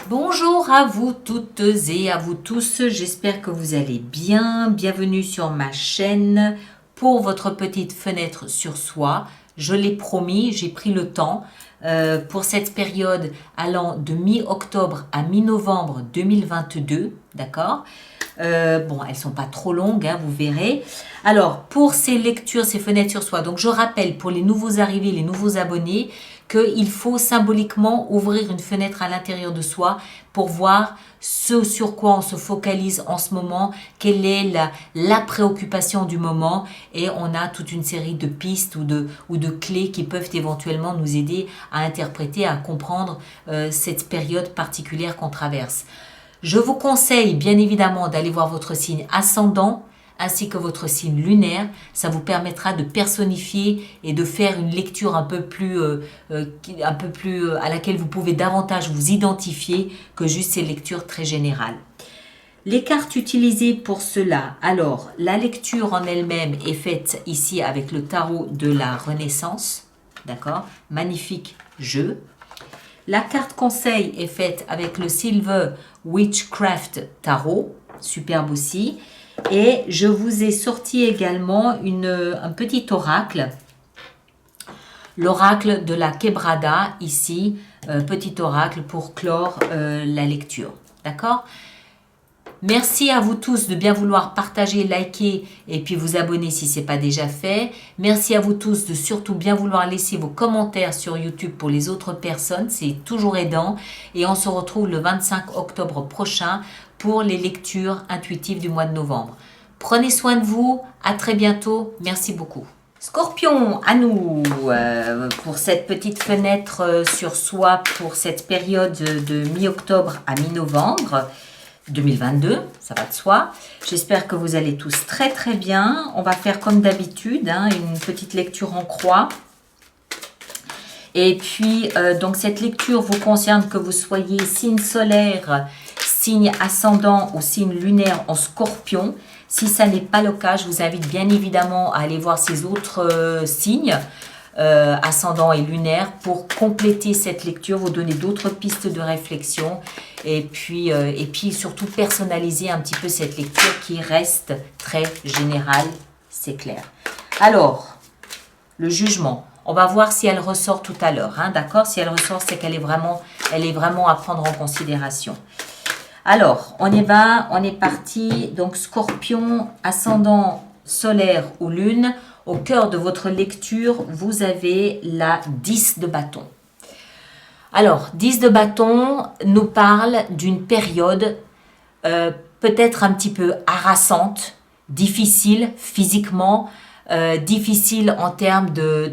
Bonjour à vous toutes et à vous tous, j'espère que vous allez bien. Bienvenue sur ma chaîne pour votre petite fenêtre sur soi. Je l'ai promis, j'ai pris le temps pour cette période allant de mi-octobre à mi-novembre 2022, d'accord. Bon, elles sont pas trop longues, hein, vous verrez. Alors, pour ces lectures, ces fenêtres sur soi, donc je rappelle pour les nouveaux arrivés, les nouveaux abonnés, qu'il faut symboliquement ouvrir une fenêtre à l'intérieur de soi pour voir ce sur quoi on se focalise en ce moment, quelle est la préoccupation du moment, et on a toute une série de pistes ou de clés qui peuvent éventuellement nous aider à interpréter, à comprendre cette période particulière qu'on traverse. Je vous conseille bien évidemment d'aller voir votre signe ascendant ainsi que votre signe lunaire. Ça vous permettra de personnifier et de faire une lecture un peu plus à laquelle vous pouvez davantage vous identifier que juste ces lectures très générales. Les cartes utilisées pour cela, alors la lecture en elle-même est faite ici avec le tarot de la Renaissance, d'accord, magnifique jeu. La carte conseil est faite avec le Silver Witchcraft Tarot, superbe aussi. Et je vous ai sorti également un petit oracle, l'oracle de la Quebrada, ici, petit oracle pour clore la lecture. D'accord ? Merci à vous tous de bien vouloir partager, liker et puis vous abonner si ce n'est pas déjà fait. Merci à vous tous de surtout bien vouloir laisser vos commentaires sur YouTube pour les autres personnes. C'est toujours aidant. Et on se retrouve le 25 octobre prochain pour les lectures intuitives du mois de novembre. Prenez soin de vous. À très bientôt. Merci beaucoup. Scorpion, à nous pour cette petite fenêtre sur soi pour cette période de mi-octobre à mi-novembre 2022, ça va de soi. J'espère que vous allez tous très très bien. On va faire comme d'habitude, hein, une petite lecture en croix. Et puis, donc cette lecture vous concerne que vous soyez signe solaire, signe ascendant ou signe lunaire en Scorpion. Si ça n'est pas le cas, je vous invite bien évidemment à aller voir ces autres signes, ascendant et lunaire, pour compléter cette lecture, vous donner d'autres pistes de réflexion et puis surtout personnaliser un petit peu cette lecture qui reste très générale, c'est clair. Alors, le jugement, on va voir si elle ressort tout à l'heure, hein, d'accord? Si elle ressort, c'est qu'elle est vraiment à prendre en considération. Alors, on y va, on est parti. Donc, Scorpion, ascendant solaire ou lune, au cœur de votre lecture, vous avez la 10 de bâton. Alors, 10 de bâton nous parle d'une période peut-être un petit peu harassante, difficile physiquement, difficile en termes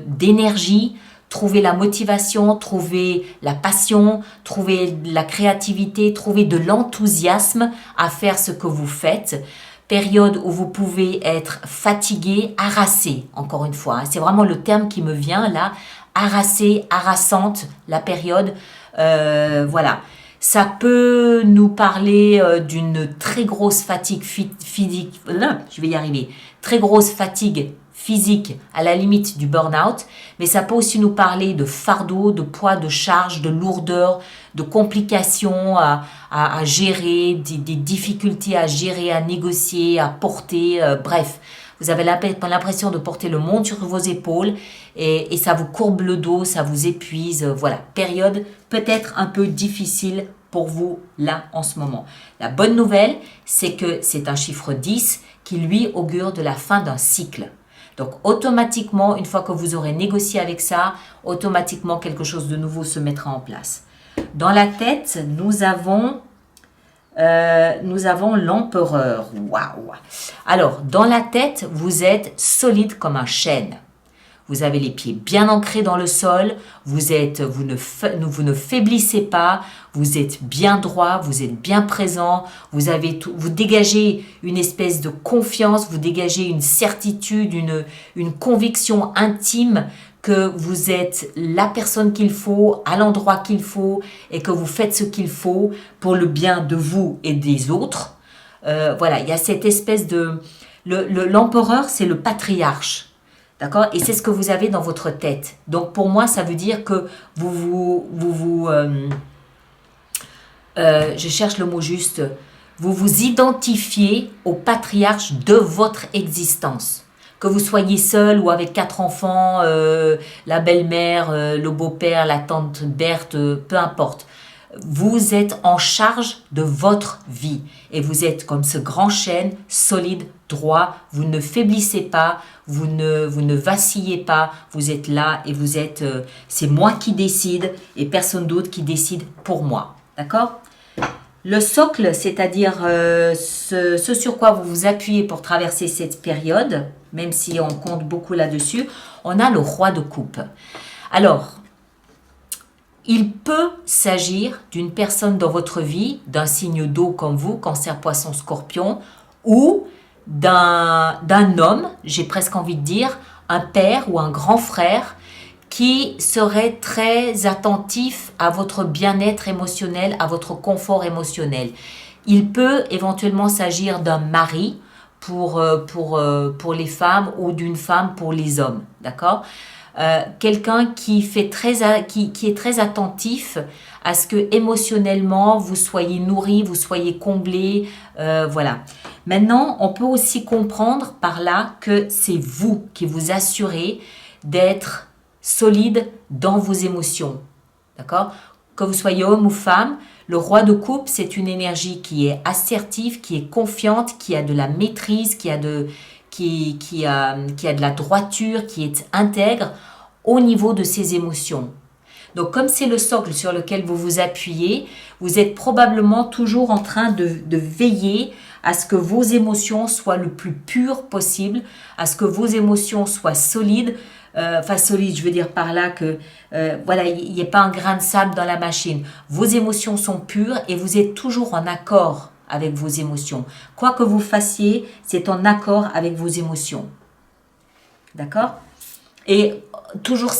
d'énergie. Trouver la motivation, trouver la passion, trouver la créativité, trouver de l'enthousiasme à faire ce que vous faites. Période où vous pouvez être fatigué, harassé, encore une fois. C'est vraiment le terme qui me vient là. Harassé, harassante, la période. Voilà. Ça peut nous parler d'une très grosse fatigue physique. Je vais y arriver. Très grosse fatigue physique à la limite du burn-out, mais ça peut aussi nous parler de fardeau, de poids, de charge, de lourdeur, de complications à gérer, des difficultés à gérer, à négocier, à porter, bref. Vous avez l'impression de porter le monde sur vos épaules et ça vous courbe le dos, ça vous épuise. Voilà, période peut-être un peu difficile pour vous là en ce moment. La bonne nouvelle, c'est que c'est un chiffre 10 qui lui augure de la fin d'un cycle. Donc automatiquement, une fois que vous aurez négocié avec ça, automatiquement quelque chose de nouveau se mettra en place. Dans la tête, nous avons l'empereur. Waouh! Alors, dans la tête, vous êtes solide comme un chêne. Vous avez les pieds bien ancrés dans le sol, vous ne faiblissez pas, vous êtes bien droit, vous êtes bien présent, vous dégagez une espèce de confiance, vous dégagez une certitude, une conviction intime que vous êtes la personne qu'il faut, à l'endroit qu'il faut et que vous faites ce qu'il faut pour le bien de vous et des autres. Voilà, il y a cette espèce de... L'empereur, c'est le patriarche. D'accord? Et c'est ce que vous avez dans votre tête. Donc pour moi, ça veut dire que je cherche le mot juste, vous vous identifiez au patriarche de votre existence. Que vous soyez seul ou avec 4 enfants, la belle-mère, le beau-père, la tante Berthe, peu importe. Vous êtes en charge de votre vie et vous êtes comme ce grand chêne, solide, droit, vous ne faiblissez pas, vous ne vacillez pas, vous êtes là et vous êtes, c'est moi qui décide et personne d'autre qui décide pour moi. D'accord ? Le socle, c'est-à-dire ce sur quoi vous vous appuyez pour traverser cette période, même si on compte beaucoup là-dessus, on a le roi de coupe. Alors, il peut s'agir d'une personne dans votre vie, d'un signe d'eau comme vous, Cancer, Poisson, Scorpion, ou d'un homme, j'ai presque envie de dire, un père ou un grand frère qui serait très attentif à votre bien-être émotionnel, à votre confort émotionnel. Il peut éventuellement s'agir d'un mari pour les femmes ou d'une femme pour les hommes, d'accord ? Quelqu'un qui est très attentif à ce que émotionnellement vous soyez nourri, vous soyez comblé, voilà. Maintenant, on peut aussi comprendre par là que c'est vous qui vous assurez d'être solide dans vos émotions, d'accord? Que vous soyez homme ou femme, le roi de coupe, c'est une énergie qui est assertive, qui est confiante, qui a de la maîtrise, qui a de la droiture, qui est intègre au niveau de ses émotions. Donc, comme c'est le socle sur lequel vous vous appuyez, vous êtes probablement toujours en train de veiller à ce que vos émotions soient le plus pures possible, à ce que vos émotions soient solides. Solide, je veux dire par là que voilà, il n'y a pas un grain de sable dans la machine. Vos émotions sont pures et vous êtes toujours en accord avec vos émotions. Quoi que vous fassiez, c'est en accord avec vos émotions. D'accord? Et toujours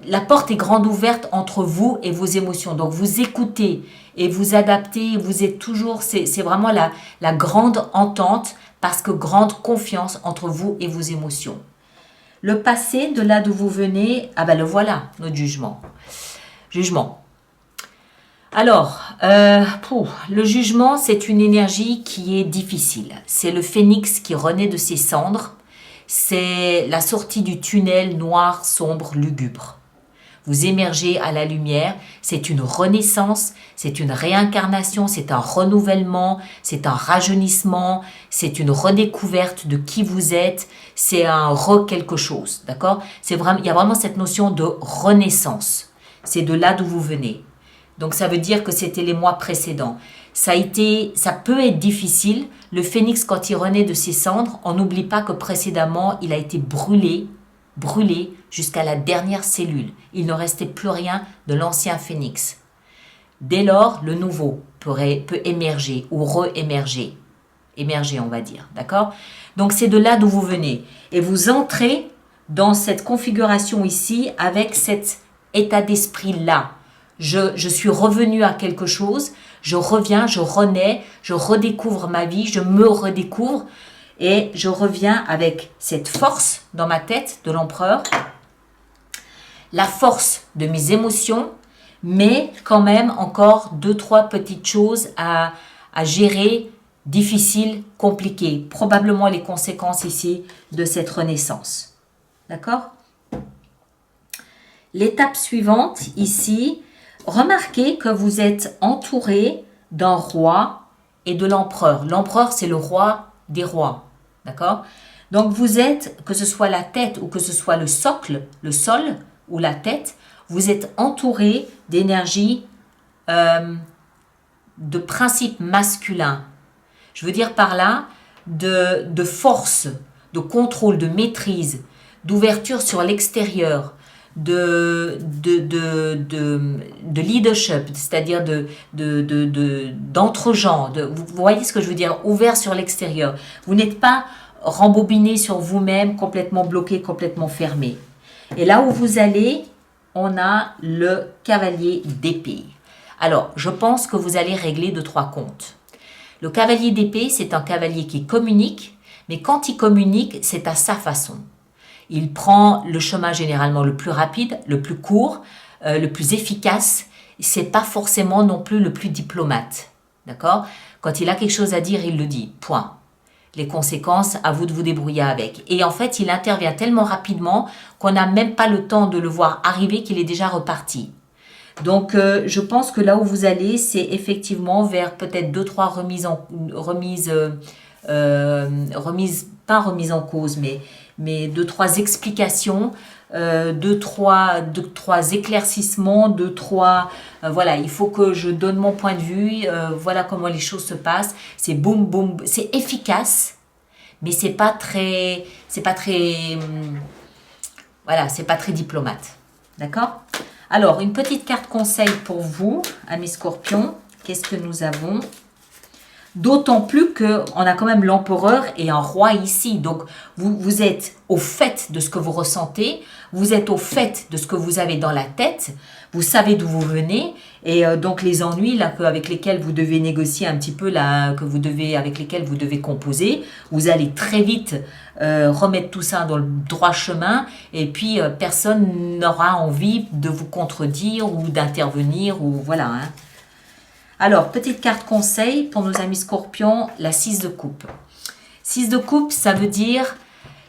la porte est grande ouverte entre vous et vos émotions. Donc vous écoutez et vous adaptez, vous êtes toujours, c'est vraiment la grande entente parce que grande confiance entre vous et vos émotions. Le passé, de là d'où vous venez, ah ben le voilà, notre jugement. Jugement. Alors, le jugement, c'est une énergie qui est difficile. C'est le phénix qui renaît de ses cendres. C'est la sortie du tunnel noir, sombre, lugubre. Vous émergez à la lumière, c'est une renaissance, c'est une réincarnation, c'est un renouvellement, c'est un rajeunissement, c'est une redécouverte de qui vous êtes, c'est un quelque chose, d'accord ? Il y a vraiment cette notion de renaissance, c'est de là d'où vous venez. Donc ça veut dire que c'était les mois précédents. Ça peut être difficile, le phénix quand il renaît de ses cendres, on n'oublie pas que précédemment il a été brûlé jusqu'à la dernière cellule. Il ne restait plus rien de l'ancien phénix. Dès lors, le nouveau peut émerger ou re-émerger. Émerger, on va dire, d'accord? Donc, c'est de là d'où vous venez. Et vous entrez dans cette configuration ici avec cet état d'esprit-là. Je suis revenu à quelque chose, je reviens, je renais, je redécouvre ma vie, je me redécouvre. Et je reviens avec cette force dans ma tête de l'empereur, la force de mes émotions, mais quand même encore 2-3 petites choses à gérer, difficiles, compliquées. Probablement les conséquences ici de cette renaissance. D'accord? L'étape suivante ici, remarquez que vous êtes entouré d'un roi et de l'empereur. L'empereur, c'est le roi des rois. D'accord? Donc vous êtes, que ce soit la tête ou que ce soit le socle, le sol ou la tête, vous êtes entouré d'énergie, de principes masculins. Je veux dire par là de force, de contrôle, de maîtrise, d'ouverture sur l'extérieur, de leadership, c'est-à-dire d'entre-gens. Vous voyez ce que je veux dire? Ouvert sur l'extérieur. Vous n'êtes pas rembobiné sur vous-même, complètement bloqué, complètement fermé. Et là où vous allez, on a le cavalier d'épée. Alors, je pense que vous allez régler 2-3 comptes. Le cavalier d'épée, c'est un cavalier qui communique, mais quand il communique, c'est à sa façon. Il prend le chemin généralement le plus rapide, le plus court, le plus efficace c'est pas forcément non plus le plus diplomate. D'accord? Quand il a quelque chose à dire, il le dit. Point. Les conséquences, à vous de vous débrouiller avec. Et en fait, il intervient tellement rapidement qu'on n'a même pas le temps de le voir arriver qu'il est déjà reparti. Donc, je pense que là où vous allez, c'est effectivement vers peut-être 2-3 pas remises en cause, mais 2-3 explications, 2-3 éclaircissements, 2-3... voilà, il faut que je donne mon point de vue, voilà comment les choses se passent. C'est boum, boum, c'est efficace, mais c'est pas très... voilà, c'est pas très diplomate. D'accord? Alors, une petite carte conseil pour vous, amis scorpions. Qu'est-ce que nous avons? D'autant plus qu'on a quand même l'empereur et un roi ici. Donc, vous êtes au fait de ce que vous ressentez. Vous êtes au fait de ce que vous avez dans la tête. Vous savez d'où vous venez. Et donc, les ennuis là, avec lesquels vous devez négocier un petit peu, là, avec lesquels vous devez composer, vous allez très vite remettre tout ça dans le droit chemin. Et puis, personne n'aura envie de vous contredire ou d'intervenir. Ou voilà, hein. Alors, petite carte conseil pour nos amis scorpions, la 6 de coupe. 6 de coupe, ça veut dire...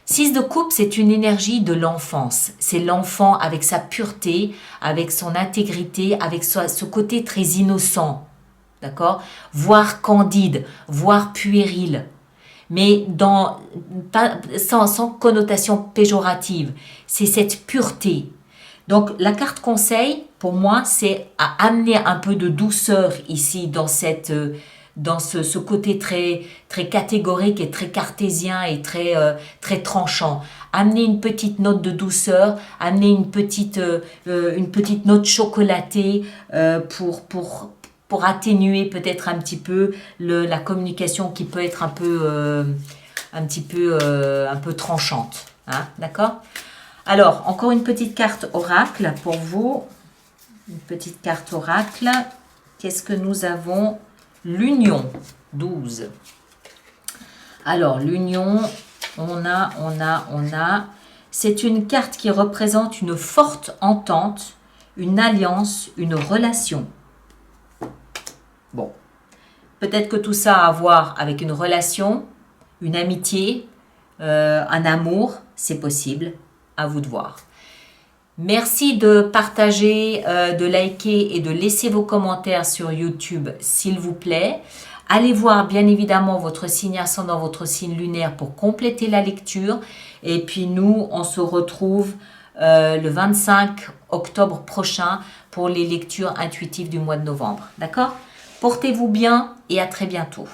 6 de coupe, c'est une énergie de l'enfance. C'est l'enfant avec sa pureté, avec son intégrité, avec ce côté très innocent. D'accord? Voire candide, voire puéril. Mais sans connotation péjorative. C'est cette pureté. Donc, la carte conseil, pour moi, c'est à amener un peu de douceur ici dans ce côté très, très catégorique et très cartésien et très, très tranchant. Amener une petite note de douceur, amener une petite note chocolatée pour atténuer peut-être un petit peu la communication qui peut être un peu tranchante. Hein, d'accord? Alors, encore une petite carte oracle pour vous. Une petite carte oracle. Qu'est-ce que nous avons? L'union, 12. Alors, l'union, on a. C'est une carte qui représente une forte entente, une alliance, une relation. Bon. Peut-être que tout ça a à voir avec une relation, une amitié, un amour, c'est possible. À vous de voir. Merci de partager, de liker et de laisser vos commentaires sur YouTube, s'il vous plaît. Allez voir bien évidemment votre signe ascendant, votre signe lunaire pour compléter la lecture. Et puis nous, on se retrouve le 25 octobre prochain pour les lectures intuitives du mois de novembre. D'accord? Portez-vous bien et à très bientôt.